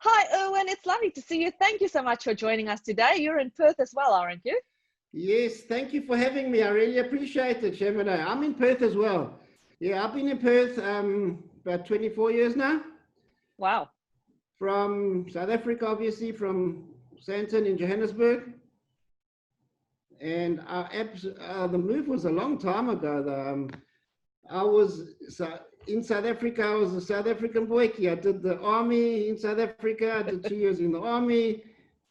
Hi, Erwin. It's lovely to see you. Thank you so much for joining us today. You're in Perth as well, aren't you? Yes, thank you for having me. I really appreciate it, Chamonix. I'm in Perth as well. Yeah, I've been in Perth about 24 years now. Wow. From South Africa, obviously, from Sandton in Johannesburg. And the move was a long time ago, though. I was in South Africa. I was a South African boykie. I did the army in South Africa. I did 2 years in the army.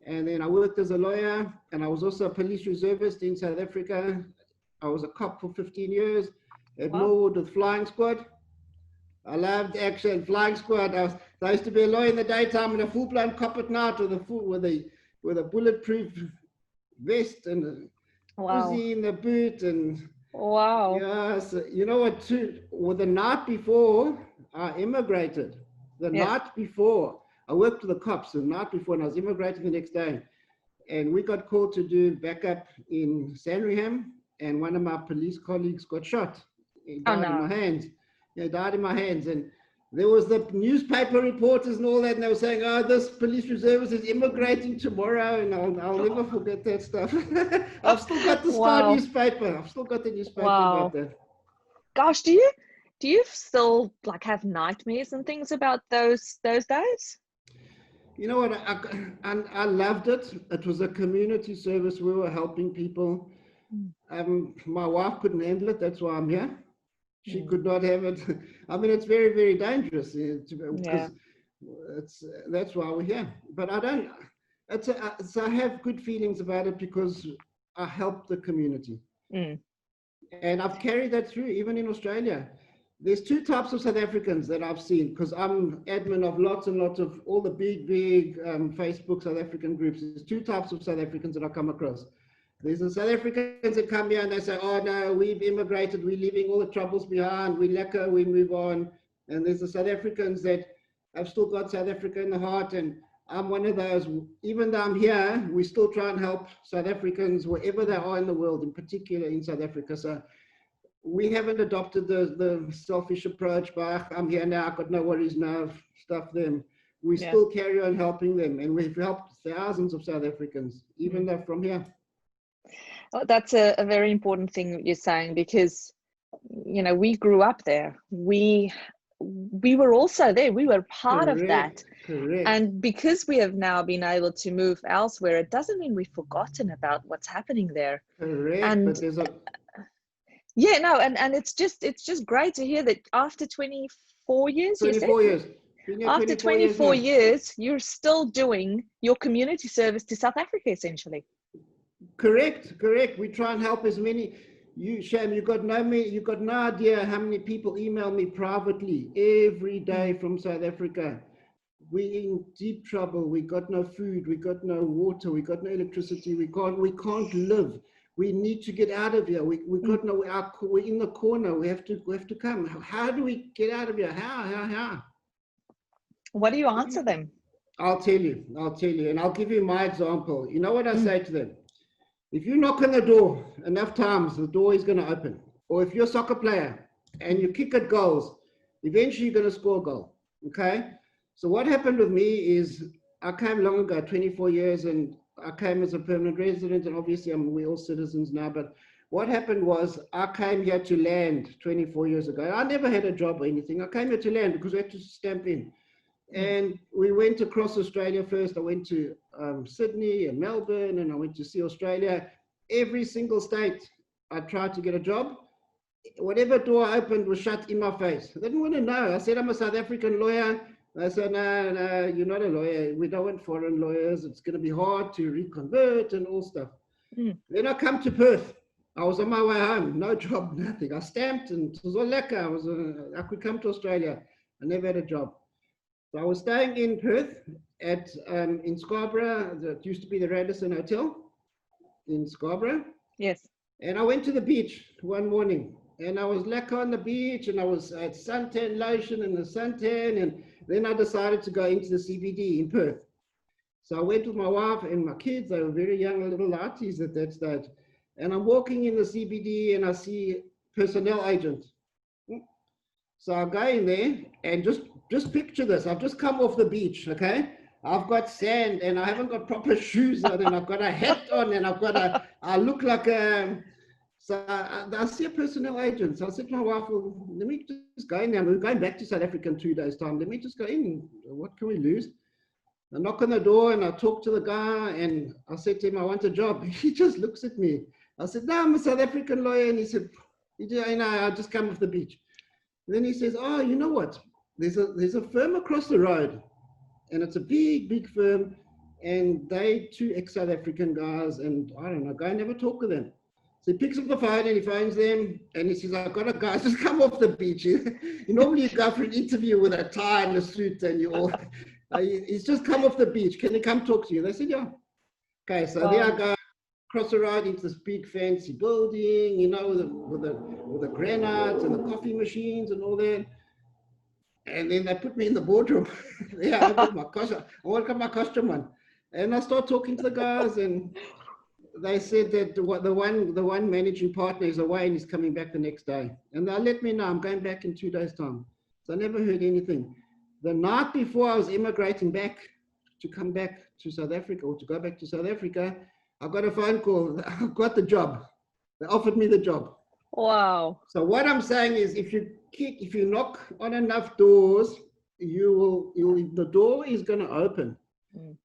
And then I worked as a lawyer. And I was also a police reservist in South Africa. I was a cop for 15 years at Norwood with Flying Squad. I loved action, Flying Squad. I used to be a lawyer in the daytime and a full-blown cop at night with a bulletproof vest and a Uzi in the boot. And yeah, so you know what? Well, the night before I immigrated, night before I worked with the cops, the night before, and I was immigrating the next day, and we got called to do backup in Sandringham, and one of my police colleagues got shot. He died in my hands. Yeah, died in my hands. And there was the newspaper reporters and all that, and they were saying, oh, this police reservist is immigrating tomorrow, and I'll never forget that stuff. I've still got the Star newspaper. I've still got the newspaper about that. Gosh, do you still like have nightmares and things about those days? You know what? I loved it. It was a community service. We were helping people. My wife couldn't handle it. That's why I'm here. She could not have it. I mean, it's very, very dangerous because that's why we're here. But I have good feelings about it because I help the community. And I've carried that through, even in Australia. There's two types of South Africans that I've seen, because I'm admin of lots and lots of all the big Facebook South African groups. There's two types of South Africans that I come across. There's the South Africans that come here and they say, oh no, we've immigrated, we're leaving all the troubles behind, we lekker, we move on. And there's the South Africans that have still got South Africa in the heart. And I'm one of those. Even though I'm here, we still try and help South Africans wherever they are in the world, in particular in South Africa. So we haven't adopted the selfish approach, but I'm here now, I've got no worries now, stuff them. We still carry on helping them. And we've helped thousands of South Africans, even though from here. Oh, that's a very important thing you're saying, because, you know, we grew up there. We were also there. We were part of that. Correct. And because we have now been able to move elsewhere, it doesn't mean we've forgotten about what's happening there. Correct. And but there's and it's just great to hear that after 24 years, 24 years. After 24 years, you're still doing your community service to South Africa, essentially. Correct. We try and help as many. Sham, you got no idea how many people email me privately every day from South Africa. We're in deep trouble. We got no food. We got no water. We got no electricity. We can't live. We need to get out of here. We're in the corner. We have to come. How do we get out of here? How? What do you answer them? I'll tell you, and I'll give you my example. You know what I say to them? If you knock on the door enough times, the door is going to open. Or if you're a soccer player and you kick at goals, eventually you're going to score a goal. Okay? So what happened with me is I came long ago, 24 years, and I came as a permanent resident, and obviously we're all citizens now. But what happened was I came here to land 24 years ago. I never had a job or anything. I came here to land because we had to stamp in. And we went across Australia first. I went to Sydney and Melbourne, and I went to see Australia. Every single state I tried to get a job. Whatever door I opened was shut in my face. They didn't want to know. I said, I'm a South African lawyer. They said, no, you're not a lawyer. We don't want foreign lawyers. It's going to be hard to reconvert and all stuff. Then I come to Perth. I was on my way home. No job, nothing. I stamped, and it was all lekker. I could come to Australia. I never had a job. So I was staying in Perth in Scarborough. That used to be the Radisson Hotel in Scarborough. Yes. And I went to the beach one morning, and I was lekker on the beach, and I was at suntan lotion and the suntan, and then I decided to go into the CBD in Perth. So I went with my wife and my kids. They were very young, little lighties at that stage. And I'm walking in the CBD, and I see personnel agent. So I go in there, and just picture this. I've just come off the beach, okay? I've got sand and I haven't got proper shoes on and I've got a hat on and I look like so I see a personnel agent. So I said to my wife, well, let me just go in there. We're going back to South Africa in 2 days' time. Let me just go in. What can we lose? I knock on the door and I talk to the guy and I said to him, I want a job. He just looks at me. I said, no, I'm a South African lawyer. And he said, you know, I just come off the beach. And then he says, oh, you know what? There's a firm across the road and it's a big, big firm. And they 2 ex-South African guys and I don't know, go and have a talk with them. So he picks up the phone and he phones them and he says, I've got a guy, just come off the beach. You normally go for an interview with a tie and a suit and you all, he's just come off the beach. Can he come talk to you? They said, yeah. Okay, so there I go, across the road into this big fancy building, you know, with the granite and the coffee machines and all that. And then they put me in the boardroom. Yeah, I got my costume. I want my costume on. And I start talking to the guys and they said that the one managing partner is away and he's coming back the next day. And they'll let me know I'm going back in 2 days' time. So I never heard anything. The night before I was immigrating back to come back to South Africa or to go back to South Africa, I got a phone call. I got the job. They offered me the job. Wow. So what I'm saying is if you knock on enough doors, the door is going to open.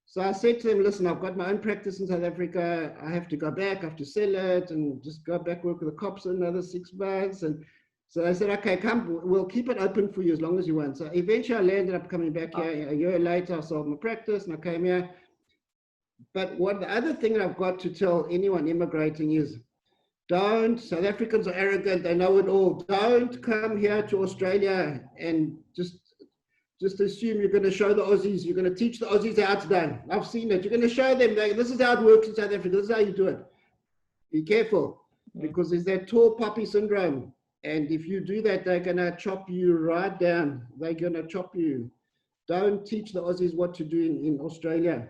So I said to them, listen, I've got my own practice in South Africa. I have to go back. I have to sell it and just go back, work with the cops for another 6 months. And so I said, okay, come, we'll keep it open for you as long as you want. So eventually I landed up coming back here. A year later, I sold my practice and I came here. But the other thing that I've got to tell anyone immigrating is, South Africans are arrogant. They know it all. Don't come here to Australia and just assume you're going to show the Aussies, you're going to teach the Aussies how it's done. I've seen it. You're going to show them, this is how it works in South Africa. This is how you do it. Be careful, because there's that tall poppy syndrome. And if you do that, they're going to chop you right down. They're going to chop you. Don't teach the Aussies what to do in Australia.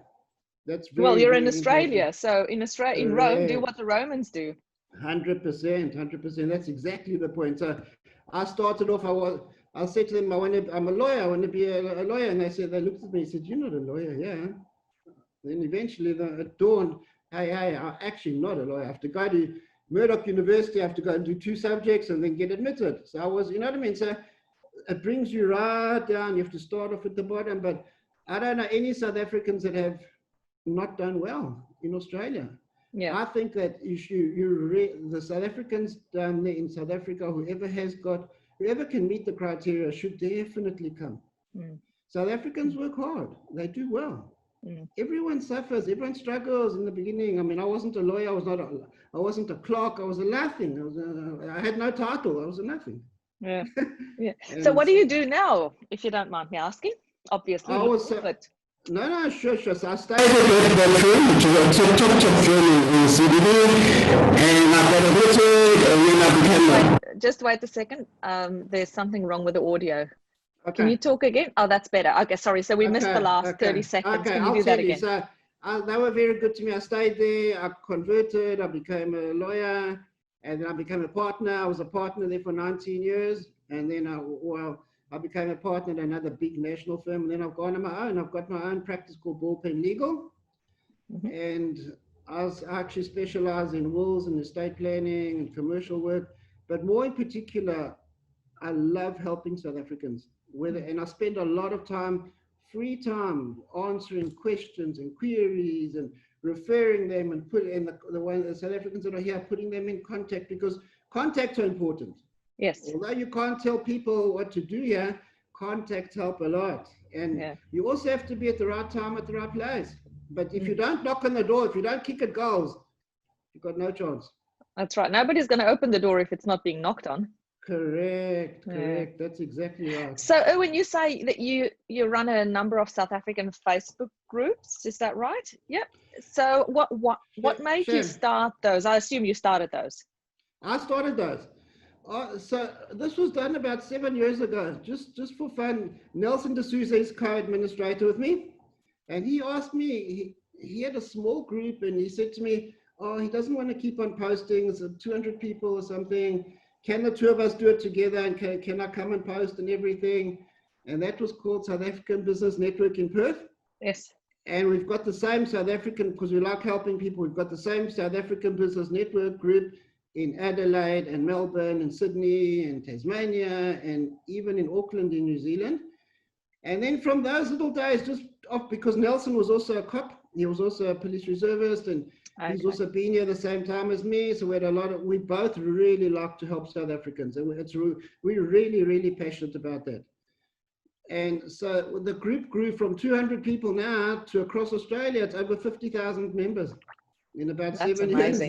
That's very, well, you're in very Australia. important. So in Rome, do what the Romans do. 100%. That's exactly the point. So I started off, I said to them, I'm a lawyer, I want to be a lawyer. And they looked at me and said, you're not a lawyer, yeah. Then eventually it dawned, hey, I'm actually not a lawyer. I have to go to Murdoch University, I have to go and do 2 subjects and then get admitted. So I was, you know what I mean? So it brings you right down. You have to start off at the bottom. But I don't know any South Africans that have not done well in Australia. Yeah. I think that the South Africans down there in South Africa, whoever can meet the criteria should definitely come. South Africans work hard. They do well. Everyone suffers. Everyone struggles in the beginning. I mean, I wasn't a lawyer. I wasn't a clerk. I was a nothing. I had no title. I was a nothing. Yeah. Yeah. So what do you do now, if you don't mind me asking? Obviously. No, sure. So I started with the training, which is a top training in CBD, and I got admitted, and then I became Just wait a second. There's something wrong with the audio. Okay. Can you talk again? Oh, that's better. Okay, sorry. So we missed the last 30 seconds. Okay, Can you do that again? So they were very good to me. I stayed there. I converted. I became a lawyer, and then I became a partner. I was a partner there for 19 years, and then I became a partner at another big national firm, and then I've gone on my own. I've got my own practice called Ballpen Legal, and I actually specialize in wills and estate planning and commercial work, but more in particular, I love helping South Africans. And I spend a lot of free time, answering questions and queries and referring them and the South Africans that are here, putting them in contact, because contacts are important. Yes. Although you can't tell people what to do here, contacts help a lot. And you also have to be at the right time at the right place. But if you don't knock on the door, if you don't kick at goals, you've got no chance. That's right. Nobody's going to open the door if it's not being knocked on. Correct. That's exactly right. So Erwin, you say that you run a number of South African Facebook groups, is that right? Yep. So what made you start those? I assume you started those. I started those. So this was done about 7 years ago, just for fun. Nelson D'Souza is co-administrator with me, and he asked me, he had a small group, and he said to me, he doesn't want to keep on posting, it's 200 people or something. Can the 2 of us do it together, and can I come and post and everything? And that was called South African Business Network in Perth. Yes. And we've got the same South African, because we like helping people, we've got the same South African Business Network group in Adelaide and Melbourne and Sydney and Tasmania and even in Auckland in New Zealand. And then from those little days, just off, because Nelson was also a cop, he was also a police reservist, and he's also been here the same time as me. So we had a lot of, we both really like to help South Africans, and we're really, really passionate about that. And so the group grew from 200 people now to across Australia, it's over 50,000 members in about 7 years.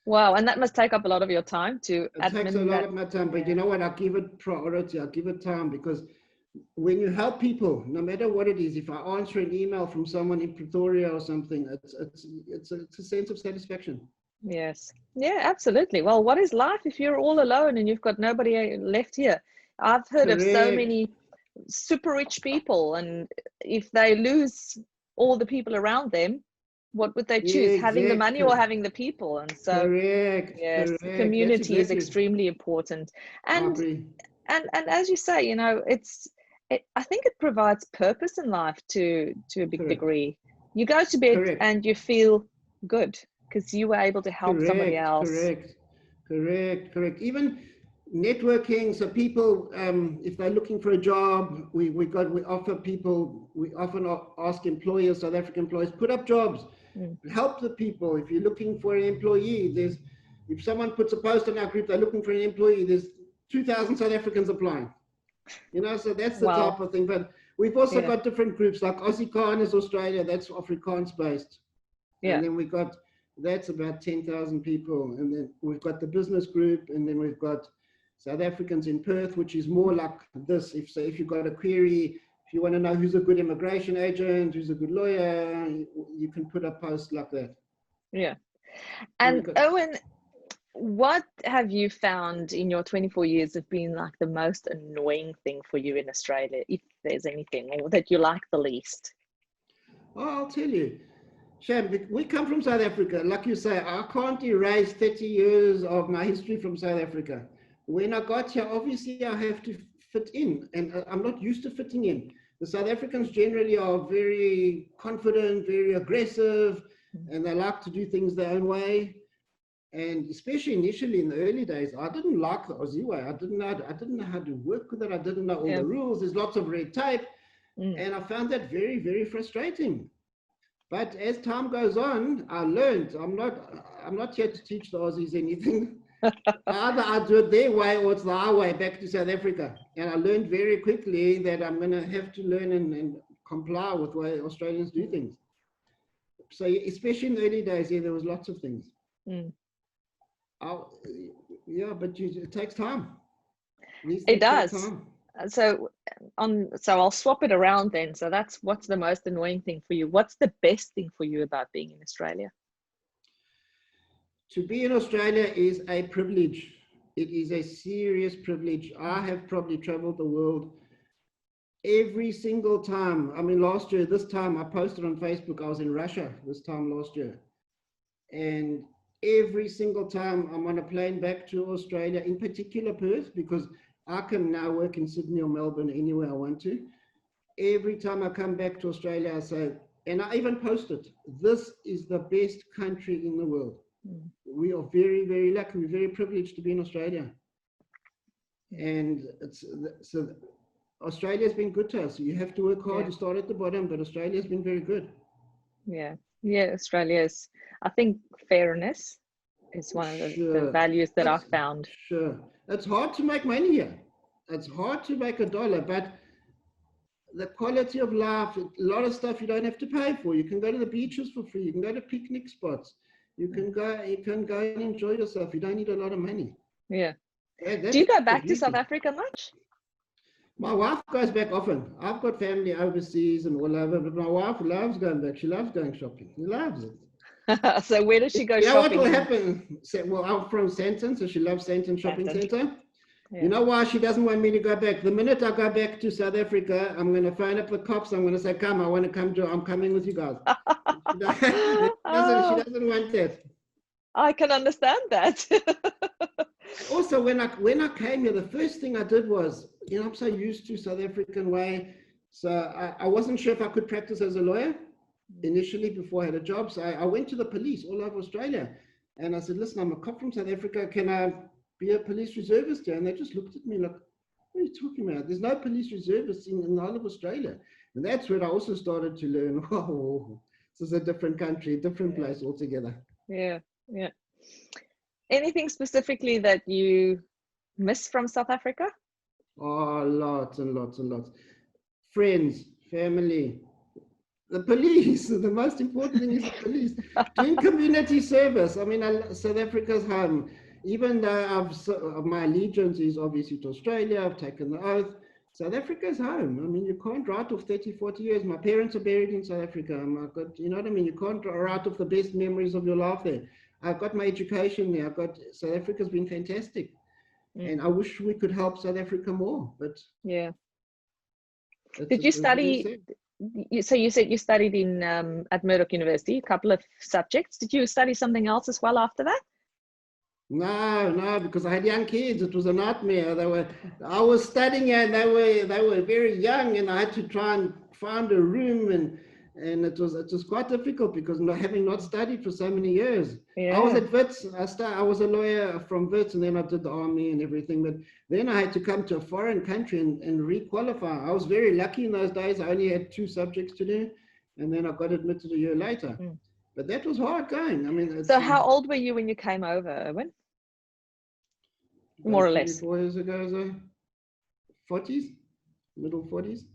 Wow, and that must take up a lot of your time to admin. It takes a lot of my time, but you know what? I'll give it priority. I'll give it time, because when you help people, no matter what it is, if I answer an email from someone in Pretoria or something, it's a sense of satisfaction. Yes. Yeah, absolutely. Well, what is life if you're all alone and you've got nobody left here? I've heard of so many super rich people, and if they lose all the people around them, what would they choose? Having the money or having the people? And so yes, community is extremely important. And as you say, you know, I think it provides purpose in life to a big degree. You go to bed and you feel good because you were able to help somebody else. Correct. Even networking, so people, if they're looking for a job, we offer people, we often ask employers, South African employers, put up jobs, help the people. If you're looking for an employee, if someone puts a post in our group, they're looking for an employee, there's 2,000 South Africans applying. You know, so that's the type of thing. But we've also got different groups, like Afrikaners Australia, that's Afrikaans based. And then we got, that's about 10,000 people. And then we've got the business group, and then we've got South Africans in Perth, which is more like this. If you've got a query, if you want to know who's a good immigration agent, who's a good lawyer, you can put a post like that. Yeah. And Erwin, what have you found in your 24 years of being like the most annoying thing for you in Australia, if there's anything, or that you like the least? Oh, I'll tell you. Sham, we come from South Africa. Like you say, I can't erase 30 years of my history from South Africa. When I got here, obviously I have to fit in, and I'm not used to fitting in. The South Africans generally are very confident, very aggressive, and they like to do things their own way. And especially initially in the early days, I didn't like the Aussie way. I didn't know how to work with it. I didn't know all the rules. There's lots of red tape. And I found that very, very frustrating. But as time goes on, I learned. I'm not here to teach the Aussies anything. Either I do it their way or it's our way back to South Africa. And I learned very quickly that I'm going to have to learn and comply with the way Australians do things. So especially in the early days, there was lots of things. But it takes time. It does. So I'll swap it around then. So what's the most annoying thing for you? What's the best thing for you about being in Australia? To be in Australia is a privilege. It is a serious privilege. I have probably traveled the world every single time. I mean, last year, this time I posted on Facebook, I was in Russia this time last year. And every single time I'm on a plane back to Australia, in particular Perth, because I can now work in Sydney or Melbourne anywhere I want to. Every time I come back to Australia, I say, and I even post it, this is the best country in the world. We are very, very lucky. We're very privileged to be in Australia. And so Australia's been good to us. You have to work hard to start at the bottom, but Australia's been very good. Yeah, Australia is, I think fairness is one of the values that I've found. Sure. It's hard to make money here. It's hard to make $1, but the quality of life, a lot of stuff you don't have to pay for. You can go to the beaches for free. You can go to picnic spots. You can go and enjoy yourself. You don't need a lot of money. Yeah. Do you go back to South Africa much? My wife goes back often. I've got family overseas and all over, but my wife loves going back. She loves going shopping. She loves it. So where does she go shopping? You know what will happen? Well, I'm from Sandton, so she loves Sandton Shopping Centre. Yeah. You know why she doesn't want me to go back? The minute I go back to South Africa, I'm going to phone up the cops. I'm going to say, come, I want to come I'm coming with you guys. She doesn't want that. I can understand that. Also, when I came here, the first thing I did was, I'm so used to South African way. So I wasn't sure if I could practice as a lawyer initially before I had a job. So I went to the police all over Australia. And I said, listen, I'm a cop from South Africa. Can I be a police reservist here? And they just looked at me like, what are you talking about? There's no police reservists in the whole of Australia. And that's where I also started to learn, oh, this is a different country, a different place altogether. Yeah, yeah. Anything specifically that you miss from South Africa? Oh, lots and lots and lots. Friends, family, the police. The most important thing is the police. Doing community service. I mean, South Africa's home. Even though my allegiance is obviously to Australia, I've taken the oath. South Africa's home. I mean, you can't write off 30, 40 years. My parents are buried in South Africa. You know what I mean? You can't write off the best memories of your life there. I've got my education there. South Africa's been fantastic. And I wish we could help South Africa more, but yeah. Did you study? So you said you studied in at Murdoch University, a couple of subjects. Did you study something else as well after that? No, because I had young kids. It was a nightmare. I was studying and they were very young, and I had to try and find a room, and it was quite difficult because having not studied for so many years. Yeah. I was at Wits. I was a lawyer from Wits, and then I did the army and everything. But then I had to come to a foreign country and re-qualify. I was very lucky in those days. I only had 2 subjects to do, and then I got admitted a year later. But that was hard going. I mean, so how old were you when you came over, Erwin? More or less. 4 years ago, 40s, middle 40s.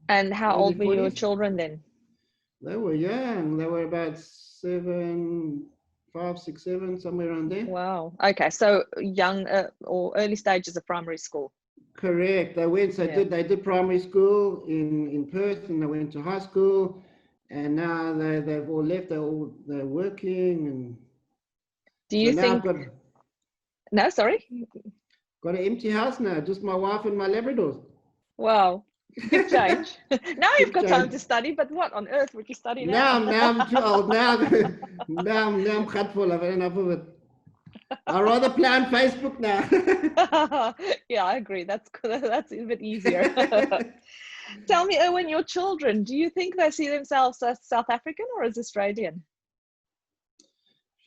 And how old were your children then? They were young. They were about 5, 6, 7, somewhere around there. Wow. Okay, so young or early stages of primary school. Correct. They went. So they did primary school in Perth, and they went to high school, and now they've all left. They're working. And do you think? No, sorry. Got an empty house now. Just my wife and my Labradors. Wow. Good change. Now you've got time to study, but what on earth would you study now? Now I'm too old. Now I'm grateful. I've had enough of it. I'd rather play on Facebook now. Yeah, I agree. That's a bit easier. Tell me, Erwin, your children, do you think they see themselves as South African or as Australian?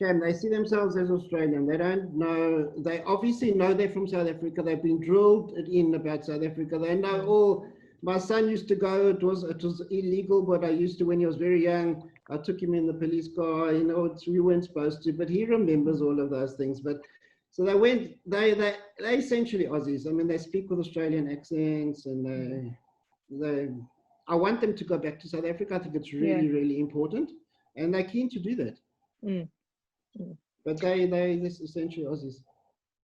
Sham, they see themselves as Australian. They don't know. They obviously know they're from South Africa. They've been drilled in about South Africa. They know all. My son used to go. It was illegal, but I used to when he was very young. I took him in the police car. You know, we weren't supposed to, but he remembers all of those things. But so they went. They essentially Aussies. I mean, they speak with Australian accents, and I want them to go back to South Africa. I think it's really important, and they're keen to do that. But they're essentially Aussies.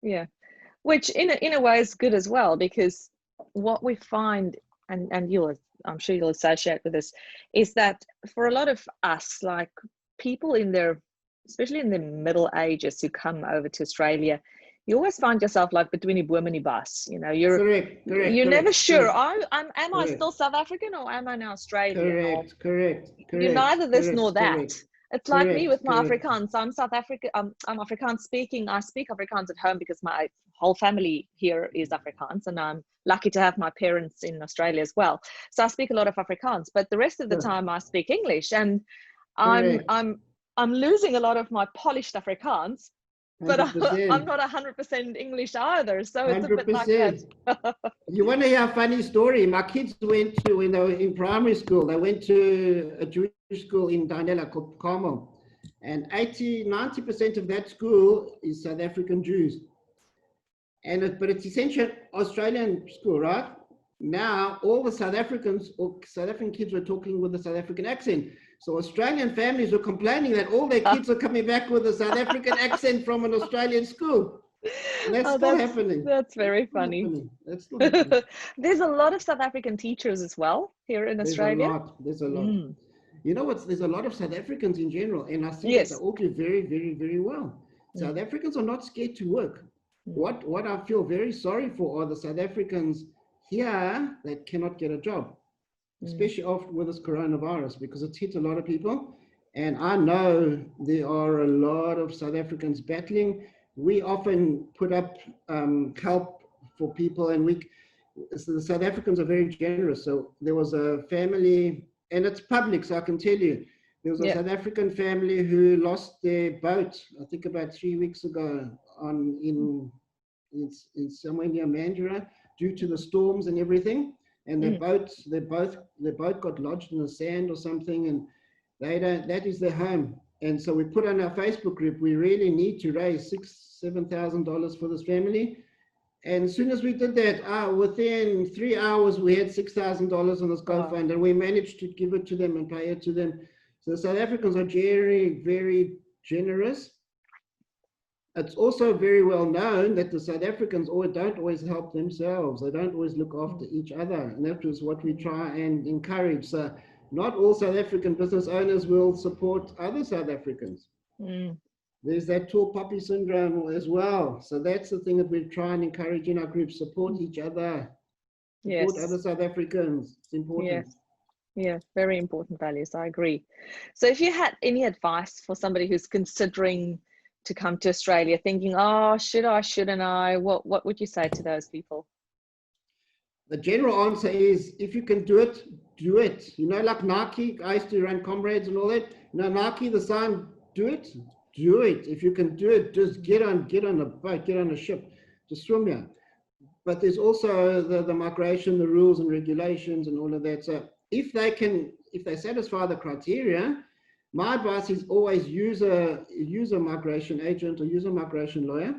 Yeah, which in a way is good as well, because what we find, and I'm sure you'll associate with this, is that for a lot of us, like people especially in their middle ages who come over to Australia, you always find yourself like between a boom and a bus. You know, you're never sure. Am I still South African or am I now Australian? Correct. You're neither this nor that. It's like me with my Afrikaans. I'm South African. I'm Afrikaans speaking. I speak Afrikaans at home because my whole family here is Afrikaans, and I'm lucky to have my parents in Australia as well. So I speak a lot of Afrikaans, but the rest of the time I speak English, and I'm losing a lot of my polished Afrikaans. But I'm not 100% English either, so it's 100%. A bit like that. You want to hear a funny story? My kids went to, when they were in primary school, they went to a Jewish school in Dunedin called Carmel. And 90% of that school is South African Jews. But it's essentially Australian school, right? Now, all the South African kids were talking with a South African accent. So Australian families were complaining that all their kids are coming back with a South African accent from an Australian school. And that's still happening. That's very funny. That's still happening. There's a lot of South African teachers as well here in Australia. There's a lot. You know what? There's a lot of South Africans in general, and I think that they all do very, very, very well. South Africans are not scared to work. What I feel very sorry for are the South Africans here that cannot get a job, especially after with this coronavirus, because it's hit a lot of people. And I know there are a lot of South Africans battling. We often put up help for people, and So the South Africans are very generous. So there was a family, and it's public, so I can tell you, there was a South African family who lost their boat, I think about 3 weeks ago, in somewhere near Mandurah, due to the storms and everything. And their boat got lodged in the sand or something, and that is their home. And so we put on our Facebook group, we really need to raise $7,000 for this family. And as soon as we did that, within 3 hours, we had $6,000 on this GoFund, and we managed to give it to them and pay it to them. So the South Africans are very, very generous. It's also very well known that the South Africans don't always help themselves. They don't always look after each other. And that was what we try and encourage. So not all South African business owners will support other South Africans. There's that tall poppy syndrome as well. So that's the thing that we try and encourage in our group, support each other, support other South Africans. It's important. Yeah, very important values. I agree. So if you had any advice for somebody who's considering to come to Australia, thinking, oh, should I, shouldn't I? What would you say to those people? The general answer is, if you can do it, do it. You know, like Nike, I used to run Comrades and all that. You know, Nike, the sign, do it. Do it. If you can do it, just get on a boat, get on a ship, just swim here. But there's also the migration, the rules and regulations and all of that. So if they satisfy the criteria, my advice is always use a migration agent or use a migration lawyer,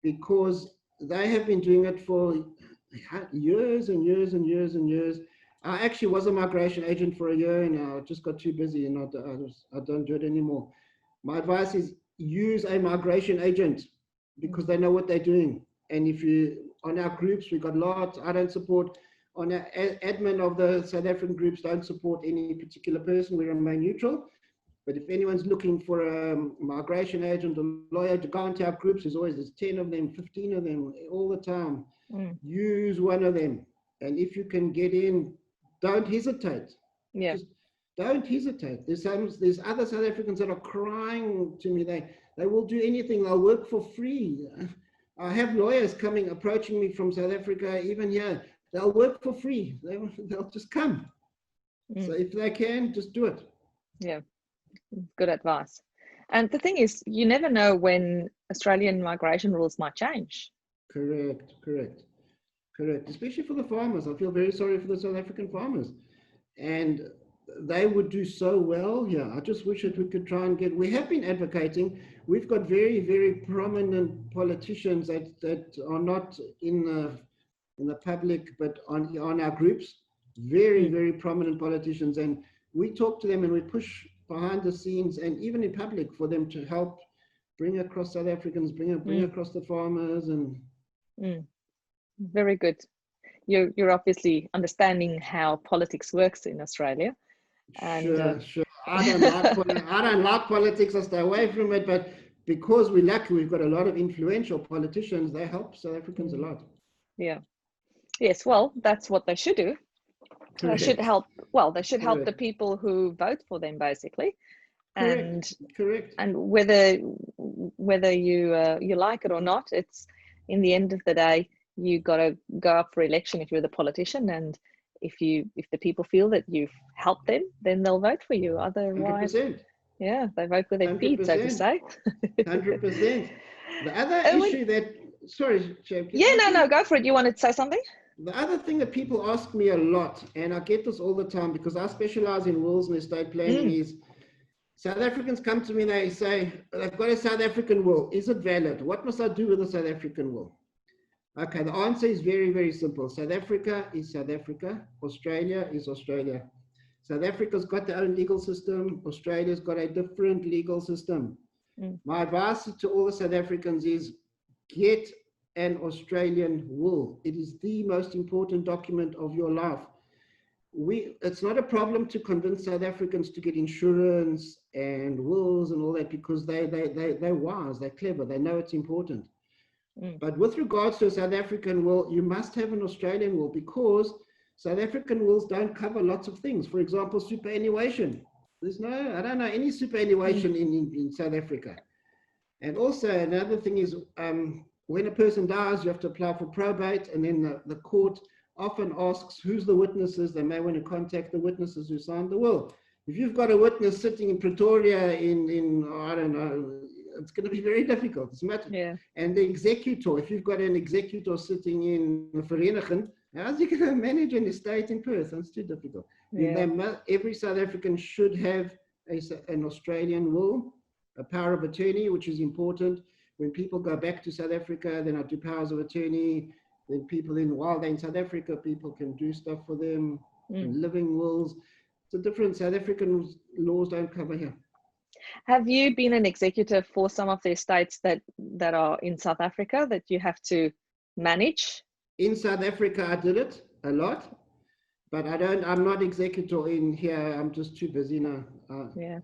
because they have been doing it for years and years and years and years. I actually was a migration agent for a year, and I just got too busy and I don't do it anymore. My advice is use a migration agent, because they know what they're doing. And if you, on our groups, we got lots, I don't support, on our admin of the South African groups, don't support any particular person, we remain neutral. But if anyone's looking for a migration agent or lawyer to go into our groups, there's 10 of them, 15 of them all the time. Use one of them. And if you can get in, don't hesitate. Just don't hesitate. There's other South Africans that are crying to me. They will do anything. They'll work for free. I have lawyers approaching me from South Africa, even here. They'll work for free. They'll just come. So if they can, just do it. Yeah, good advice. And the thing is, you never know when Australian migration rules might change. Correct. Especially for the farmers. I feel very sorry for the South African farmers. And they would do so well here. I just wish that we could try and we have been advocating. We've got very, very prominent politicians that are not in the public, but on our groups, very, very prominent politicians. And we talk to them and we push behind the scenes and even in public for them to help bring across South Africans, bring across the farmers. And very good. You're obviously understanding how politics works in Australia. And, sure. I don't like politics. I stay away from it. But because we're lucky, we've got a lot of influential politicians. They help South Africans a lot. Yeah. Yes. Well, that's what they should do. They should help. Well, they should help the people who vote for them, basically. Correct. And whether you like it or not, it's in the end of the day, you got to go up for election if you're the politician, and if the people feel that you've helped them, then they'll vote for you. Otherwise, 100%. Yeah, they vote with their feet, so to say. 100%. The other issue that, sorry, Chab. No, go for it. You wanted to say something? The other thing that people ask me a lot, and I get this all the time because I specialize in wills and estate planning, is South Africans come to me and they say, they've got a South African will. Is it valid? What must I do with a South African will? Okay, the answer is very, very simple. South Africa is South Africa. Australia is Australia. South Africa's got their own legal system. Australia's got a different legal system. My advice to all the South Africans is get an Australian will. It is the most important document of your life. It's not a problem to convince South Africans to get insurance and wills and all that, because they're wise, they're clever, they know it's important. But with regards to a South African will, you must have an Australian will, because South African wills don't cover lots of things. For example, superannuation. I don't know any superannuation in South Africa. And also another thing is, when a person dies, you have to apply for probate, and then the court often asks who's the witnesses. They may want to contact the witnesses who signed the will. If you've got a witness sitting in Pretoria in I don't know, it's going to be very difficult. It's matter. Yeah. And the executor, if you've got an executor sitting in Vereeniging, how's he going to manage an estate in Perth? It's too difficult. Yeah. Every South African should have an Australian will, a power of attorney, which is important. When people go back to South Africa, then I do powers of attorney. Then people while they're in South Africa, people can do stuff for them, living wills. It's a different, South African laws don't cover here. Have you been an executor for some of the estates that are in South Africa that you have to manage? In South Africa, I did it a lot, but I'm not executor in here. I'm just too busy now. Yeah.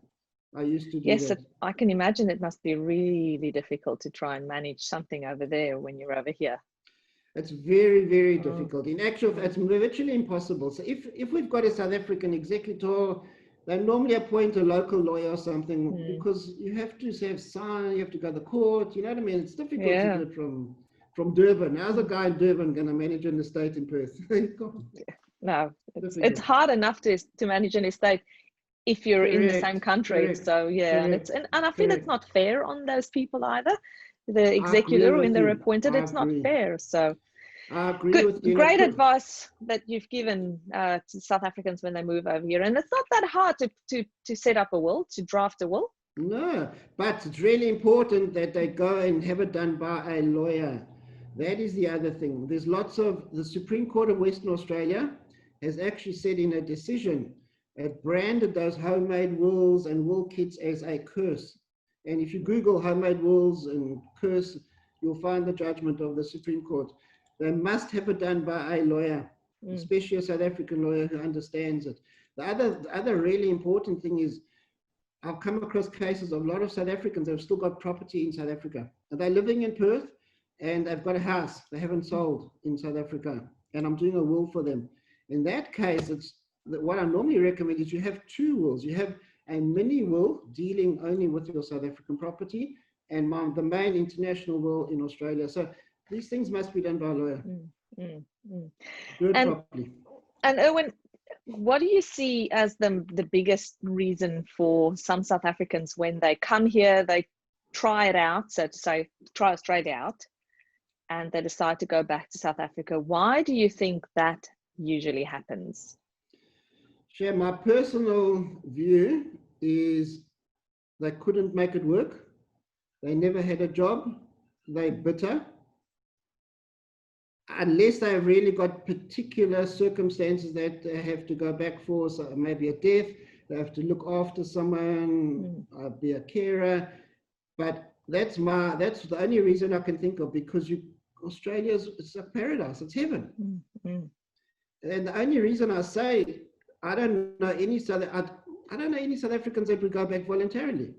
I used to do yes, that. I can imagine it must be really difficult to try and manage something over there when you're over here. It's very, very difficult. In actual fact, it's virtually impossible. So if we've got a South African executor, they normally appoint a local lawyer or something because you have to have sign, you have to go to the court, you know what I mean? It's difficult to do it from Durban. How's a guy in Durban going to manage an estate in Perth? No, it's hard enough to manage an estate if you're in the same country. So yeah, and I feel it's not fair on those people either. The executor, when they're appointed, it's not fair. So I agree with you. Great advice that you've given to South Africans when they move over here. And it's not that hard to set up a will, to draft a will. No, but it's really important that they go and have it done by a lawyer. That is the other thing. There's lots of, the Supreme Court of Western Australia has actually said in a decision, it branded those homemade wills and will kits as a curse. And if you Google homemade wills and curse, you'll find the judgment of the Supreme Court. They must have it done by a lawyer, especially a South African lawyer who understands it. The other really important thing is I've come across cases of a lot of South Africans that have still got property in South Africa. And they're living in Perth and they've got a house they haven't sold in South Africa. And I'm doing a will for them. In that case, what I normally recommend is you have two wills. You have a mini will dealing only with your South African property and the main international will in Australia. So these things must be done by a lawyer. Do it properly. And Erwin, what do you see as the biggest reason for some South Africans when they come here, they try it out, so to say, try Australia out, and they decide to go back to South Africa? Why do you think that usually happens? Sure, my personal view is they couldn't make it work. They never had a job. They're bitter. Unless they've really got particular circumstances that they have to go back for, so maybe a death, they have to look after someone, be a carer. But that's the only reason I can think of, because Australia's, it's a paradise, it's heaven. And the only reason I say I don't know any South Africans that would go back voluntarily.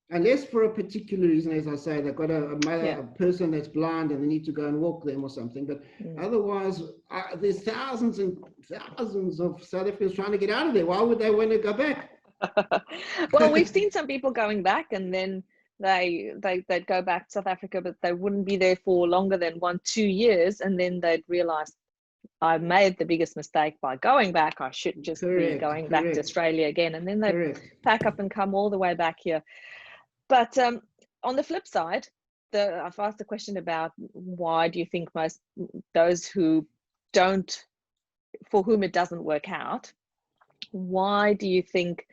Unless for a particular reason, as I say, they've got a person that's blind and they need to go and walk them or something. But otherwise, there's thousands and thousands of South Africans trying to get out of there. Why would they want to go back? Well, we've seen some people going back and then they'd go back to South Africa, but they wouldn't be there for longer than 1-2 years. And then they'd realize, I made the biggest mistake by going back. I shouldn't just be going back to Australia again. And then they pack up and come all the way back here. But on the flip side, I've asked the question about why do you think most those who for whom it doesn't work out, why do you think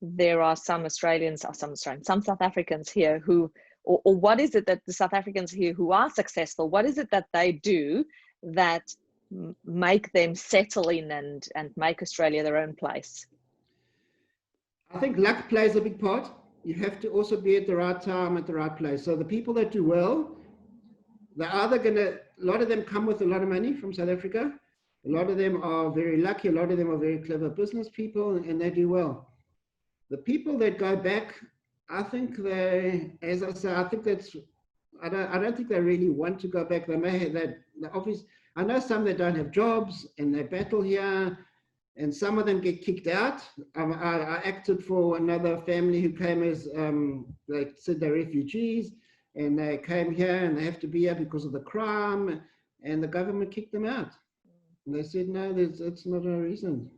there are some South Africans here who, or what is it that the South Africans here who are successful, what is it that they do that make them settle in and make Australia their own place? I think luck plays a big part. You have to also be at the right time, at the right place. So the people that do well, they're either a lot of them come with a lot of money from South Africa. A lot of them are very lucky. A lot of them are very clever business people and they do well. The people that go back, I think as I say, I don't think they really want to go back. They may have that obvious. I know some that don't have jobs and they battle here. And some of them get kicked out. I acted for another family who came as, they said they're refugees. and they came here and they have to be here because of the crime, and the government kicked them out. And they said, no, that's not a reason.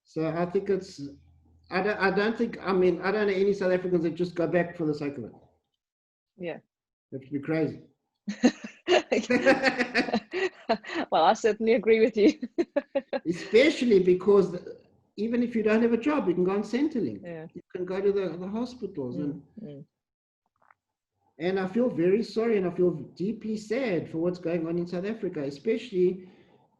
So I think it's, I don't think, I mean, I don't know any South Africans that just go back for the sake of it. Yeah. That would be crazy. Well, I certainly agree with you. Especially because even if you don't have a job, you can go on Centrelink. Yeah. You can go to the hospitals. And I feel very sorry and I feel deeply sad for what's going on in South Africa, especially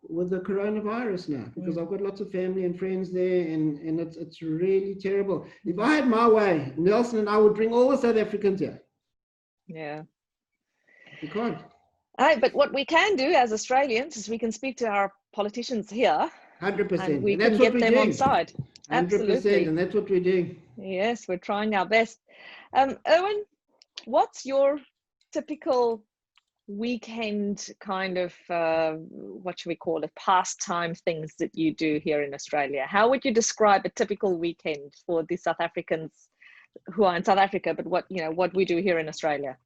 with the coronavirus now, because I've got lots of family and friends there, and it's really terrible. If I had my way, Nelson and I would bring all the South Africans here. Yeah. We can't. But what we can do as Australians is we can speak to our politicians here. 100%. And we can get them on side. 100%, Absolutely. and that's what we're doing. Yes, we're trying our best. Erwin, what's your typical weekend kind of, what should we call it, pastime things that you do here in Australia? How would you describe a typical weekend for the South Africans who are in South Africa, but what we do here in Australia?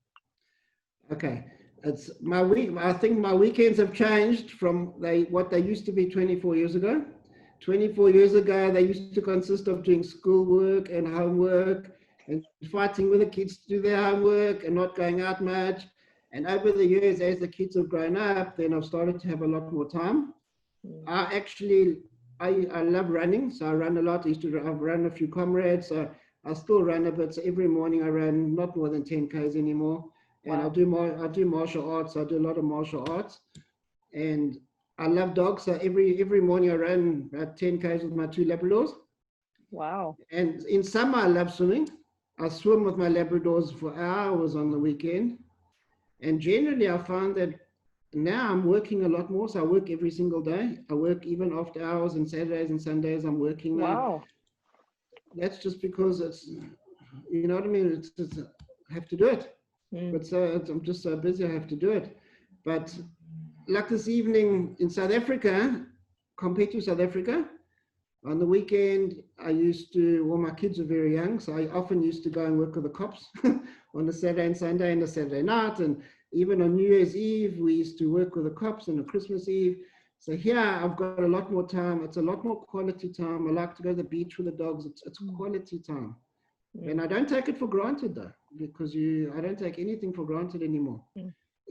Okay. It's my week. I think my weekends have changed from what they used to be 24 years ago. 24 years ago, they used to consist of doing schoolwork and homework and fighting with the kids to do their homework and not going out much. And over the years, as the kids have grown up, then I've started to have a lot more time. I love running, so I run a lot. I've run a few comrades, so I still run a bit. So every morning I run not more than 10 Ks anymore. And I do martial arts. I do a lot of martial arts, and I love dogs. So every morning I run about 10 Ks with my 2 Labradors. Wow! And in summer I love swimming. I swim with my Labradors for hours on the weekend. And generally I found that now I'm working a lot more. So I work every single day. I work even after hours, and Saturdays and Sundays I'm working now. Wow! That's just because it's, you know what I mean. It's just, I have to do it. But I'm just so busy, I have to do it. But like this evening in South Africa, compared to South Africa, on the weekend, my kids are very young, so I often used to go and work with the cops on a Saturday and Sunday and a Saturday night. And even on New Year's Eve, we used to work with the cops, and on Christmas Eve. So here I've got a lot more time. It's a lot more quality time. I like to go to the beach with the dogs. It's quality time. And I don't take it for granted though, because I don't take anything for granted anymore.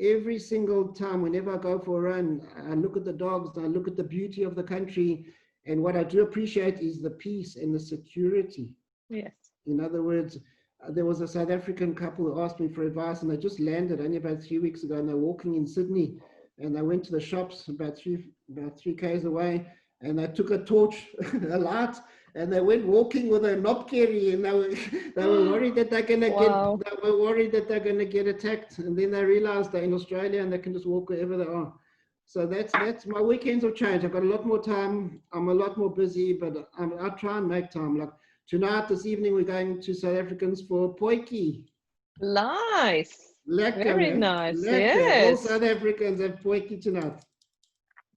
Every single time, whenever I go for a run, I look at the dogs, I look at the beauty of the country. And what I do appreciate is the peace and the security. Yes. In other words, there was a South African couple who asked me for advice, and they just landed only about 3 weeks ago, and they're walking in Sydney, and they went to the shops about 3 Ks away, and they took a torch, a light, and they went walking with a knobkerrie, and they were worried that they're gonna get attacked, and then they realized they're in Australia and they can just walk wherever they are. So that's my weekends have changed. I've got a lot more time. I'm a lot more busy, but I try and make time. Like tonight, this evening, we're going to South Africans for potjie. Nice. Lekker, very man. Nice. Lekker. Yes. All South Africans have potjie tonight.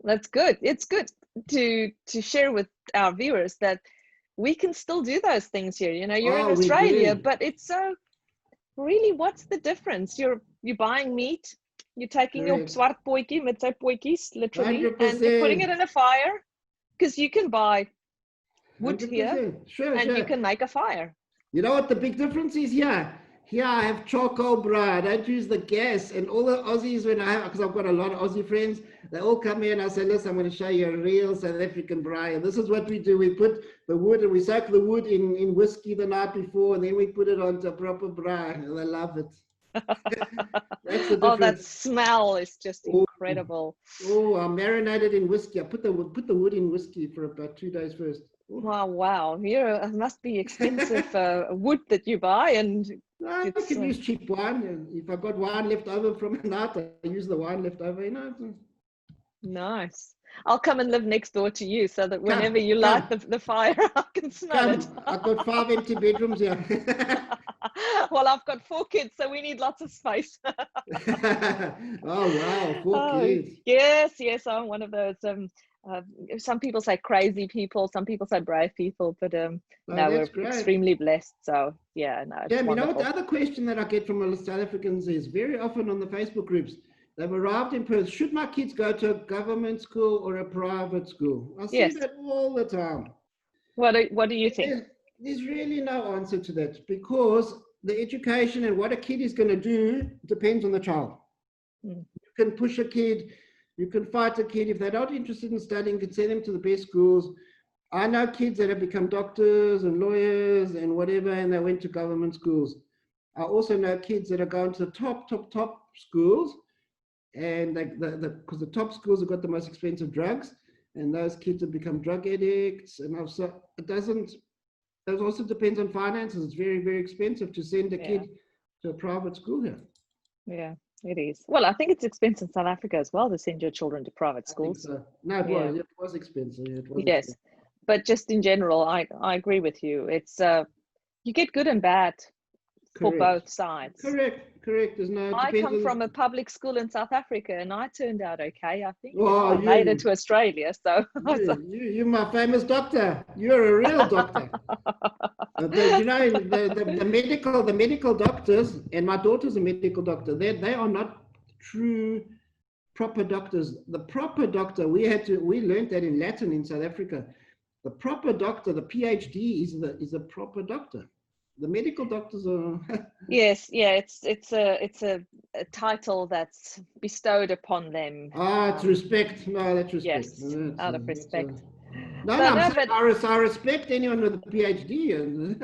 That's good. It's good to share with our viewers that we can still do those things here. You're in Australia, but it's so really, what's the difference? You're buying meat. You're taking your swart potjie, met sy potjies, literally, 100%. and you're putting it in a fire, because you can buy wood 100%. Here, and you can make a fire. You know what the big difference is here? Here I have charcoal braai. I don't use the gas. And all the Aussies, because I've got a lot of Aussie friends, they all come here and I say, listen, I'm going to show you a real South African braai. And this is what we do. We put the wood, and we soak the wood in whiskey the night before, and then we put it onto proper braai, and they love it. That's the difference. Oh, that smell is just incredible. Oh, I marinated in whiskey. I put the wood in whiskey for about 2 days first. Wow. It must be expensive wood that you buy. And I can use cheap wine. If I've got wine left over from a night, I use the wine left over. Nice. I'll come and live next door to you, so that whenever you light the fire, I can smell it. I've got 5 empty bedrooms here. Well, I've got 4 kids, so we need lots of space. Oh, wow. 4 kids. Yes. I'm one of those. some people say crazy people, some people say brave people, but no, we're great. extremely blessed. So yeah, no, it's wonderful. You know what the other question that I get from South Africans is very often on the Facebook groups. They've arrived in Perth. Should my kids go to a government school or a private school? I see that all the time. What do you think? There's really no answer to that, because the education and what a kid is going to do depends on the child. You can push a kid, you can fight a kid. If they're not interested in studying, you can send them to the best schools. I know kids that have become doctors and lawyers and whatever, and they went to government schools. I also know kids that are going to the top schools, and because the top schools have got the most expensive drugs, and those kids have become drug addicts. And also, it also depends on finances. It's very, very expensive to send a kid to a private school here. Yeah, it is. Well, I think it's expensive in South Africa as well to send your children to private schools. I think so. No, it was expensive. Yes, but just in general, I agree with you. It's you get good and bad for both sides. Correct. There's no. I come from a public school in South Africa, and I turned out okay. I think I made it to Australia. So you're my famous doctor. You're a real doctor. The medical doctors, and my daughter's a medical doctor. They are not true proper doctors. The proper doctor, we learned that in Latin in South Africa. The proper doctor, the PhD, is a proper doctor. The medical doctors are. Yes, it's a title that's bestowed upon them. It's respect. No, that's respect. Yes, out of respect. I respect anyone with a PhD.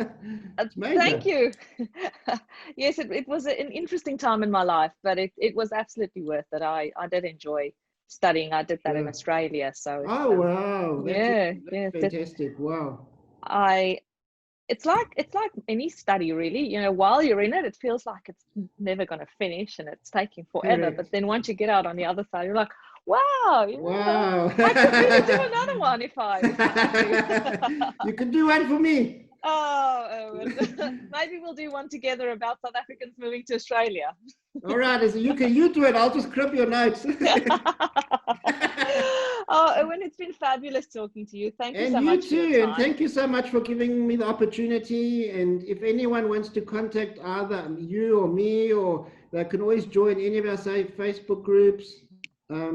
Thank you. Yes, it was an interesting time in my life, but it was absolutely worth it. I did enjoy studying. I did that in Australia. So wow. That's fantastic. Wow. It's like any study, really. You know, while you're in it, it feels like it's never going to finish and it's taking forever. Correct. But then once you get out on the other side, you're like, wow, I could really do another one if I You can do one for me. Oh, Erwin. Maybe we'll do one together about South Africans moving to Australia. All right, you do it. I'll just crib your notes. Oh, Erwin, it's been fabulous talking to you. Thank you so much. And you too. And thank you so much for giving me the opportunity. And if anyone wants to contact either you or me, or they can always join any of our Facebook groups. I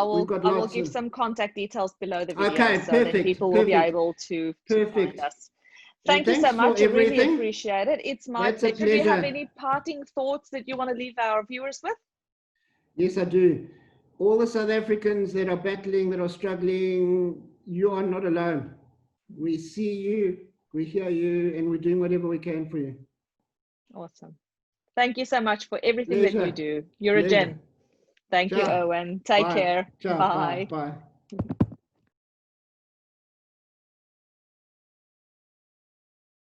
will give some contact details below the video, so that people will be able to find us. Thank you so much. I really appreciate it. It's my pleasure. Do you have any parting thoughts that you want to leave our viewers with? Yes, I do. All the South Africans that are battling, that are struggling, you are not alone. We see you, we hear you, and we're doing whatever we can for you. Awesome. Thank you so much for everything that you do. You're a gem. Thank you, Erwin. Take care. Bye. Bye.